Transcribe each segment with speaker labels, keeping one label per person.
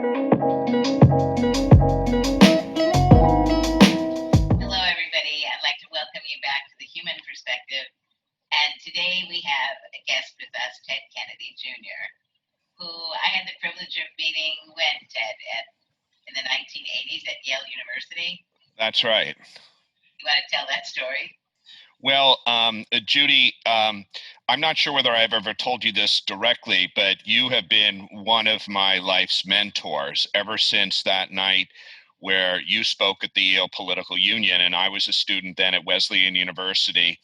Speaker 1: Hello, everybody. I'd like to welcome you back to the Human Perspective. And today we have a guest with us, Ted Kennedy Jr., who I had the privilege of meeting when, Ted, in the 1980s at Yale University.
Speaker 2: That's right.
Speaker 1: You want to tell that story?
Speaker 2: Well, Judy, I'm not sure whether I've ever told you this directly, but you have been one of my life's mentors ever since that night where you spoke at the Yale Political Union, and I was a student then at Wesleyan University,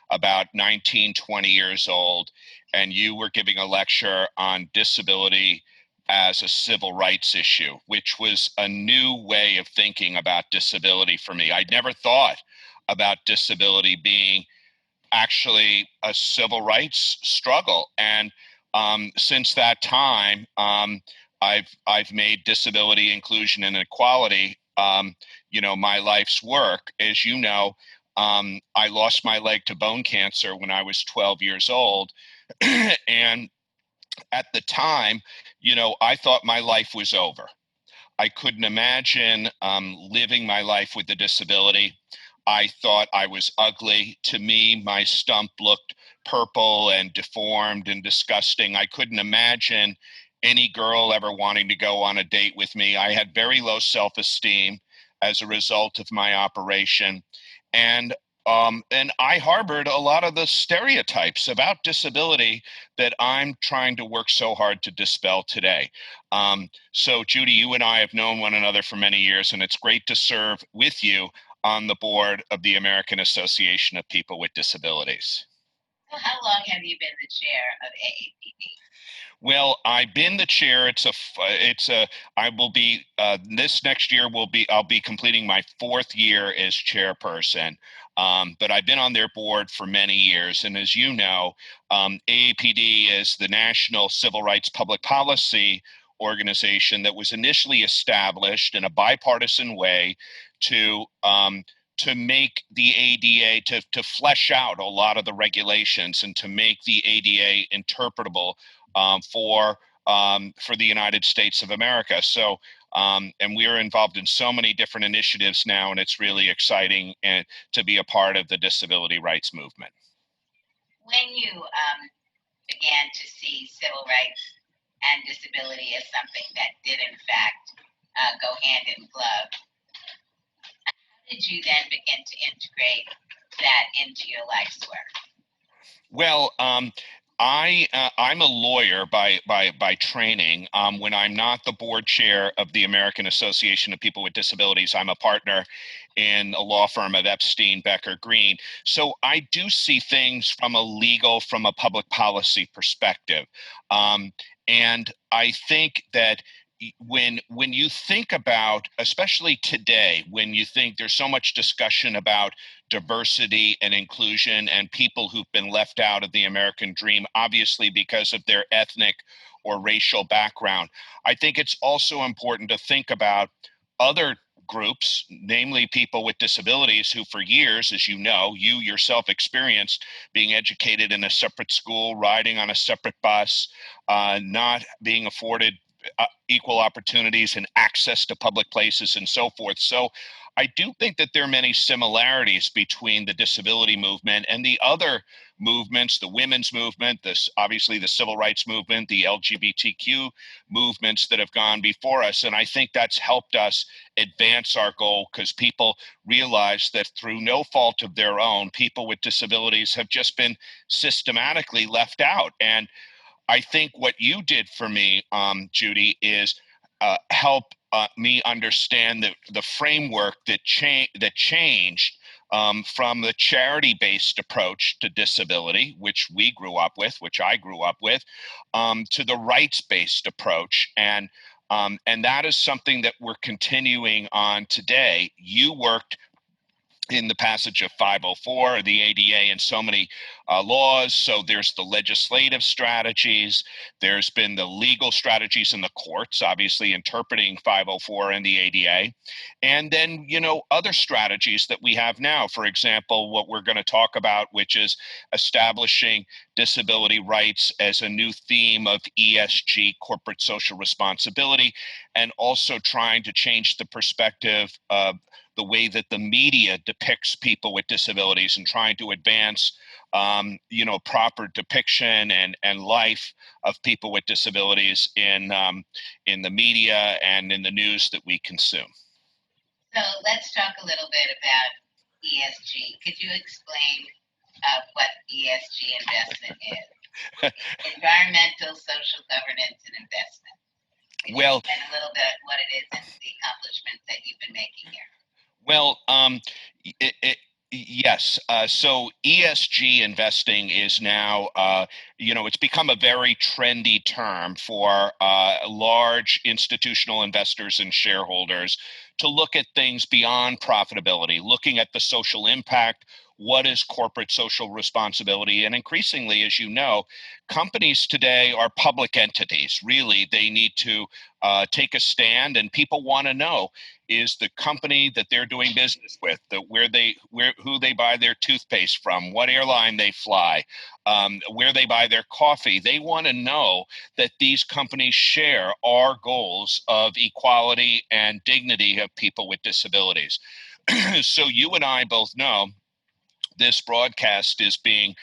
Speaker 2: about 19, 20 years old, and you were giving a lecture on disability as a civil rights issue, which was a new way of thinking about disability for me. I'd never thought about disability being actually a civil rights struggle. And since that time, I've made disability, inclusion, and equality, my life's work. As you know, I lost my leg to bone cancer when I was 12 years old, and at the time, I thought my life was over. I couldn't imagine living my life with a disability. I thought I was ugly. To me, my stump looked purple and deformed and disgusting. I couldn't imagine any girl ever wanting to go on a date with me. I had very low self-esteem as a result of my operation. And I harbored a lot of the stereotypes about disability that I'm trying to work so hard to dispel today. So, Judy, you and I have known one another for many years, and it's great to serve with you on the board of the American Association of People with Disabilities.
Speaker 1: So how long have you been the chair of AAPD?
Speaker 2: Well, I've been the chair. I will be, this next year I'll be completing my 4th year as chairperson. But I've been on their board for many years. And as you know, AAPD is the National Civil Rights Public Policy organization that was initially established in a bipartisan way to make the ADA, to flesh out a lot of the regulations and to make the ADA interpretable for the United States of America. So, and we are involved in so many different initiatives now, and it's really exciting to be a part of the disability rights movement.
Speaker 1: When you began to see civil rights and disability as something that did, in fact, go hand in glove, how did you then begin to integrate that into your life's work?
Speaker 2: Well, I'm a lawyer by training. When I'm not the board chair of the American Association of People with Disabilities, I'm a partner in a law firm of Epstein Becker Green. So I do see things from a public policy perspective, and I think that when you think about, especially today, when you think there's so much discussion about diversity and inclusion and people who've been left out of the American dream, obviously because of their ethnic or racial background, I think it's also important to think about other groups, namely people with disabilities who for years, as you know, you yourself experienced being educated in a separate school, riding on a separate bus, not being afforded equal opportunities and access to public places and so forth. So I do think that there are many similarities between the disability movement and the other movements, the women's movement, obviously the civil rights movement, the LGBTQ movements that have gone before us. And I think that's helped us advance our goal because people realize that through no fault of their own, people with disabilities have just been systematically left out. And I think what you did for me, Judy, is help me understand the framework that changed from the charity-based approach to disability, which we grew up with, which I grew up with, to the rights-based approach. And that is something that we're continuing on today. You worked in the passage of 504, the ADA, and so many laws. So there's the legislative strategies. There's been the legal strategies in the courts, obviously interpreting 504 and the ADA. And then, other strategies that we have now. For example, what we're going to talk about, which is establishing disability rights as a new theme of ESG, corporate social responsibility, and also trying to change the perspective of the way that the media depicts people with disabilities and trying to advance, proper depiction and life of people with disabilities in the media and in the news that we consume.
Speaker 1: So let's talk a little bit about ESG. Could you explain what ESG investment is? Environmental, social governance, and investment. Could you explain a little bit what it is and the accomplishments that you've been making here?
Speaker 2: Well, yes. So ESG investing is now, it's become a very trendy term for large institutional investors and shareholders to look at things beyond profitability, looking at the social impact. What is corporate social responsibility? And increasingly, as you know, companies today are public entities. Really, they need to take a stand, and people want to know, is the company that they're doing business with, who they buy their toothpaste from, what airline they fly, where they buy their coffee. They want to know that these companies share our goals of equality and dignity of people with disabilities. So you and I both know this broadcast is being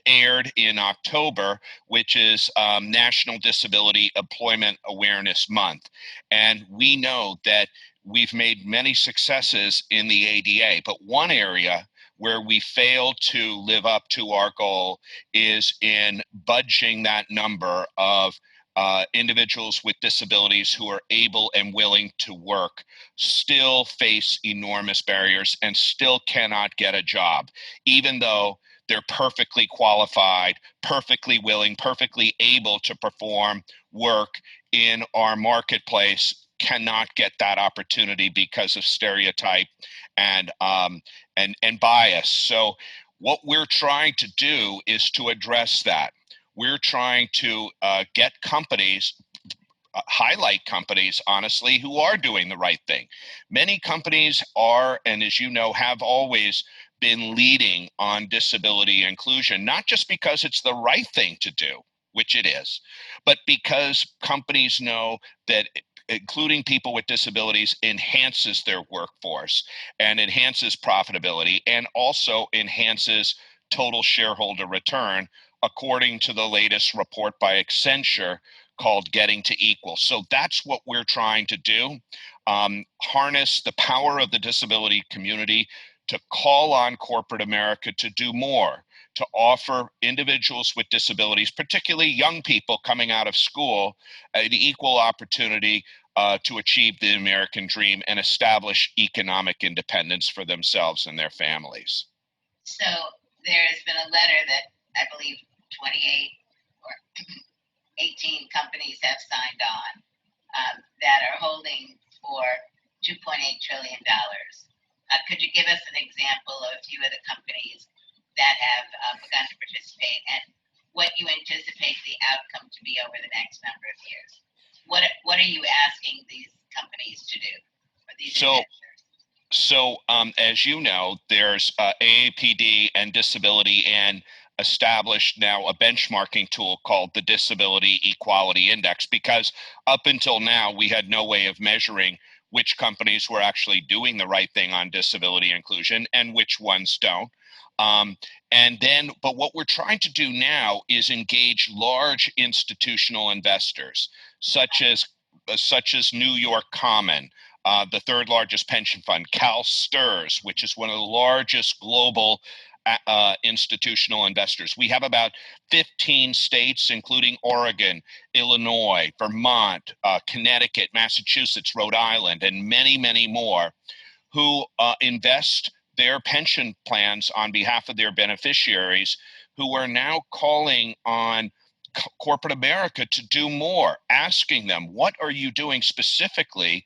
Speaker 2: aired in October, which is National Disability Employment Awareness Month. And we know that we've made many successes in the ADA, but one area where we failed to live up to our goal is in budging that number of individuals with disabilities who are able and willing to work still face enormous barriers and still cannot get a job, even though they're perfectly qualified, perfectly willing, perfectly able to perform work in our marketplace, cannot get that opportunity because of stereotype and bias. So what we're trying to do is to address that. We're trying to get companies, highlight companies, honestly, who are doing the right thing. Many companies are, and as you know, have always been leading on disability inclusion, not just because it's the right thing to do, which it is, but because companies know that including people with disabilities enhances their workforce and enhances profitability and also enhances total shareholder return, according to the latest report by Accenture called Getting to Equal. So that's what we're trying to do. Harness the power of the disability community to call on corporate America to do more, to offer individuals with disabilities, particularly young people coming out of school, an equal opportunity to achieve the American dream and establish economic independence for themselves and their families.
Speaker 1: So there has been a letter that I believe 28 or 18 companies have signed on that are holding for $2.8 trillion. Could you give us an example of a few of the companies that have begun to participate and what you anticipate the outcome to be over the next number of years? What are you asking these companies to do? Or these
Speaker 2: So as you know, there's AAPD and Disability and established now a benchmarking tool called the Disability Equality Index, because up until now, we had no way of measuring which companies were actually doing the right thing on disability inclusion and which ones don't. But what we're trying to do now is engage large institutional investors, such as New York Common, the third largest pension fund, CalSTRS, which is one of the largest global institutional investors. We have about 15 states, including Oregon, Illinois, Vermont, Connecticut, Massachusetts, Rhode Island, and many, many more, who invest their pension plans on behalf of their beneficiaries, who are now calling on corporate America to do more, asking them, what are you doing specifically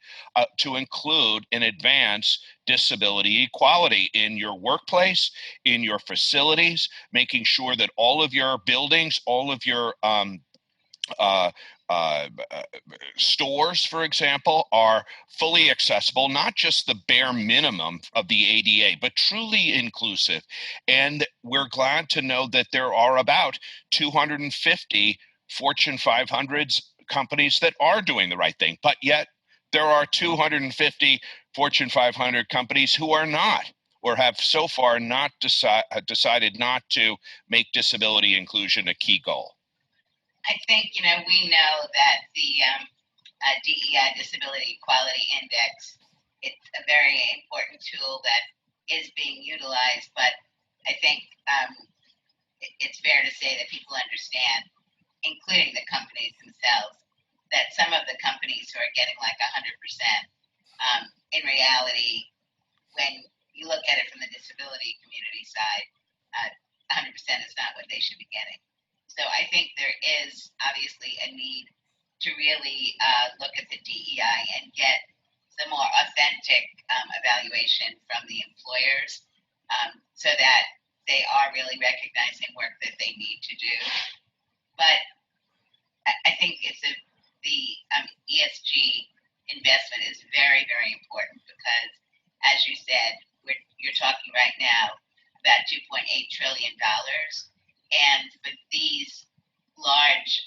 Speaker 2: to include and advance disability equality in your workplace, in your facilities, making sure that all of your buildings, all of your uh, uh, stores, for example, are fully accessible, not just the bare minimum of the ADA, but truly inclusive. And we're glad to know that there are about 250 Fortune 500s companies that are doing the right thing, but yet there are 250 Fortune 500 companies who are not, or have so far not decided not to make disability inclusion a key goal.
Speaker 1: I think, we know that the DEI Disability Equality Index, it's a very important tool that is being utilized, but I think it's fair to say that people understand, including the companies themselves, that some of the companies who are getting like 100%, in reality, when you look at it from the disability community side, 100% is not what they should be getting. So I think there is obviously a need to really look at the DEI and get some more authentic evaluation from the employers, so that they are really recognizing work that they need to do. But I think the ESG investment is very, very important because, as you said, you're talking right now about $2.8 trillion. And for these large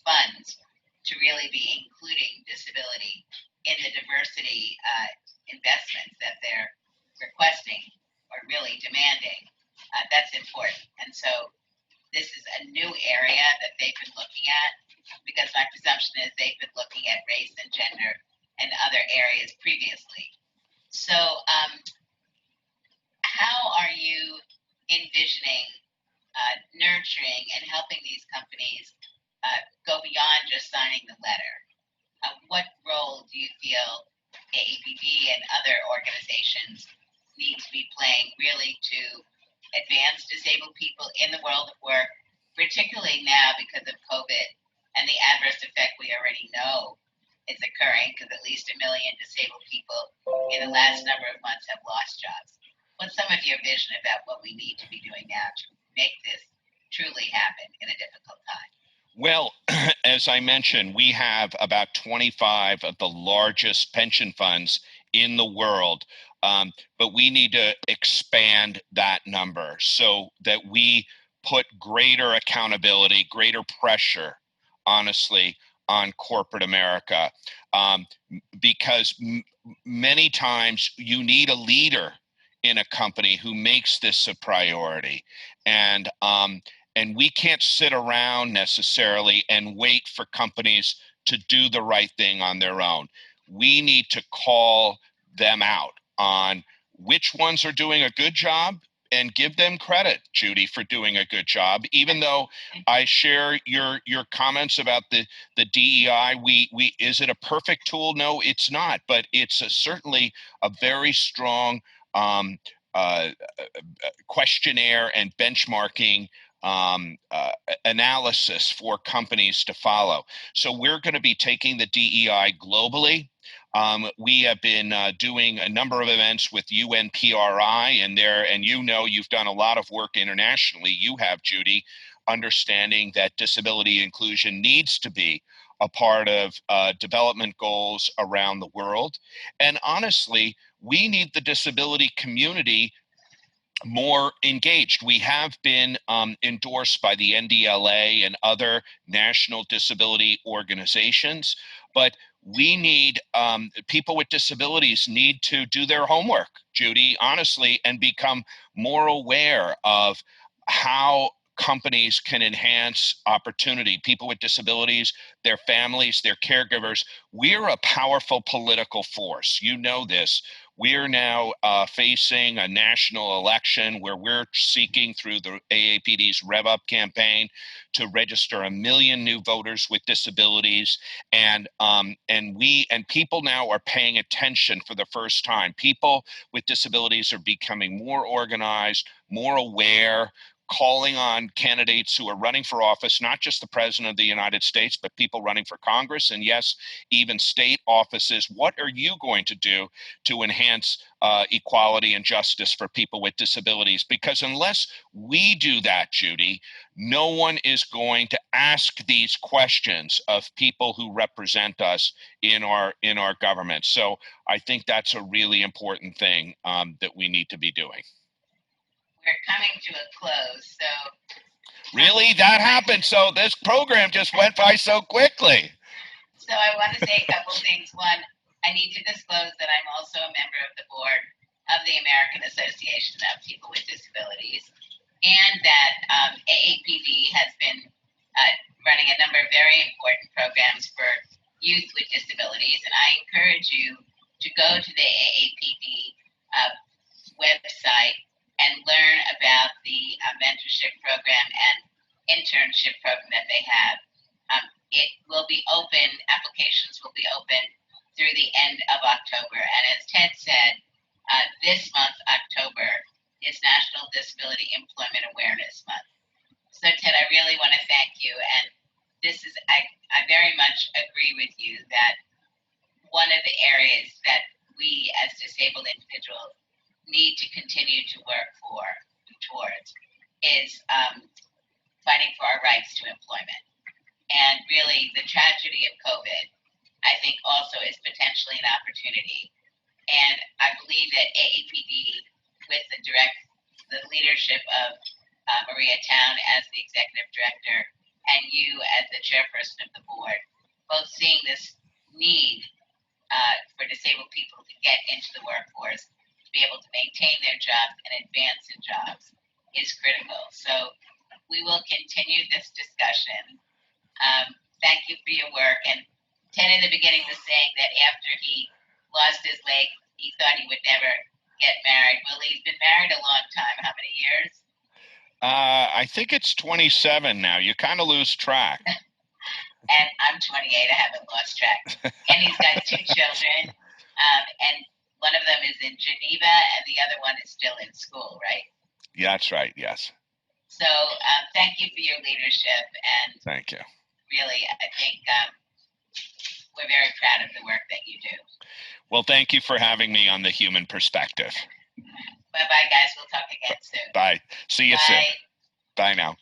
Speaker 1: funds to really be including disability in the diversity investments that they're requesting or really demanding, that's important. And so this is a new area that they've been looking at, because my presumption is they've been looking at race and gender and other areas previously. So how are you envisioning nurturing and helping these companies go beyond just signing the letter? What role do you feel AAPD and other organizations need to be playing really to advance disabled people in the world of work, particularly now because of COVID and the adverse effect we already know is occurring, because at least 1 million disabled people in the last number of months have lost jobs? What's some of your vision about what we need to be doing now to make this truly happen in a difficult time?
Speaker 2: Well, as I mentioned, we have about 25 of the largest pension funds in the world, but we need to expand that number so that we put greater accountability, greater pressure, honestly, on corporate America, because many times you need a leader in a company who makes this a priority. And we can't sit around necessarily and wait for companies to do the right thing on their own. We need to call them out on which ones are doing a good job and give them credit, Judy, for doing a good job. Even though I share your comments about the DEI, is it a perfect tool? No, it's not, but it's certainly a very strong questionnaire and benchmarking analysis for companies to follow. So we're going to be taking the DEI globally. We have been doing a number of events with UNPRI, and you've done a lot of work internationally. You have, Judy, understanding that disability inclusion needs to be a part of development goals around the world. And honestly, we need the disability community more engaged. We have been endorsed by the NDLA and other national disability organizations, but we need people with disabilities need to do their homework, Judy, honestly, and become more aware of how companies can enhance opportunity. People with disabilities, their families, their caregivers. We're a powerful political force. You know this. We're now facing a national election where we're seeking through the AAPD's Rev Up campaign to register 1 million new voters with disabilities, and people now are paying attention for the first time. People with disabilities are becoming more organized, more aware. calling on candidates who are running for office, not just the president of the United States, but people running for Congress and, yes, even state offices. What are you going to do to enhance equality and justice for people with disabilities? Because unless we do that, Judy, no one is going to ask these questions of people who represent us in our government. So I think that's a really important thing that we need to be doing.
Speaker 1: We're coming to a close, so.
Speaker 2: Really? That happened? So this program just went by so quickly.
Speaker 1: So I want to say a couple things. One, I need to disclose that I'm also a member of the board of the American Association of People with Disabilities, and that AAPD has been running a number of very important programs for youth with disabilities, and I encourage you to go to the AAPD website and learn about the mentorship program and internship program that they have. It will be open, applications will be open through the end of October. And as Ted said, this month, October, is National Disability Employment Awareness Month. So Ted, I really want to thank you. And this is, I very much agree with you that one of the areas that we as disabled individuals need to continue to work towards is fighting for our rights to employment. And really, the tragedy of COVID, I think, also is potentially an opportunity. And I believe that AAPD, with the leadership of Maria Town as the executive director and you as the chairperson of the board, both seeing this need for disabled people to get into the workforce, to be able to maintain their jobs and advance in jobs, is critical. So we will continue this discussion. Thank you for your work. And Ted in the beginning was saying that after he lost his leg, he thought he would never get married. Well, he's been married a long time. How many years?
Speaker 2: I think it's 27 now. You kind of lose track.
Speaker 1: And I'm 28. I haven't lost track. And he's got 2 children. And one of them is in Geneva and the other one is still in school, right?
Speaker 2: Yeah, that's right. Yes.
Speaker 1: So thank you for your leadership. And
Speaker 2: thank you.
Speaker 1: Really, I think we're very proud of the work that you do.
Speaker 2: Well, thank you for having me on the Heumann Perspective.
Speaker 1: Bye-bye, guys. We'll talk again soon.
Speaker 2: Bye. See you soon. Bye now.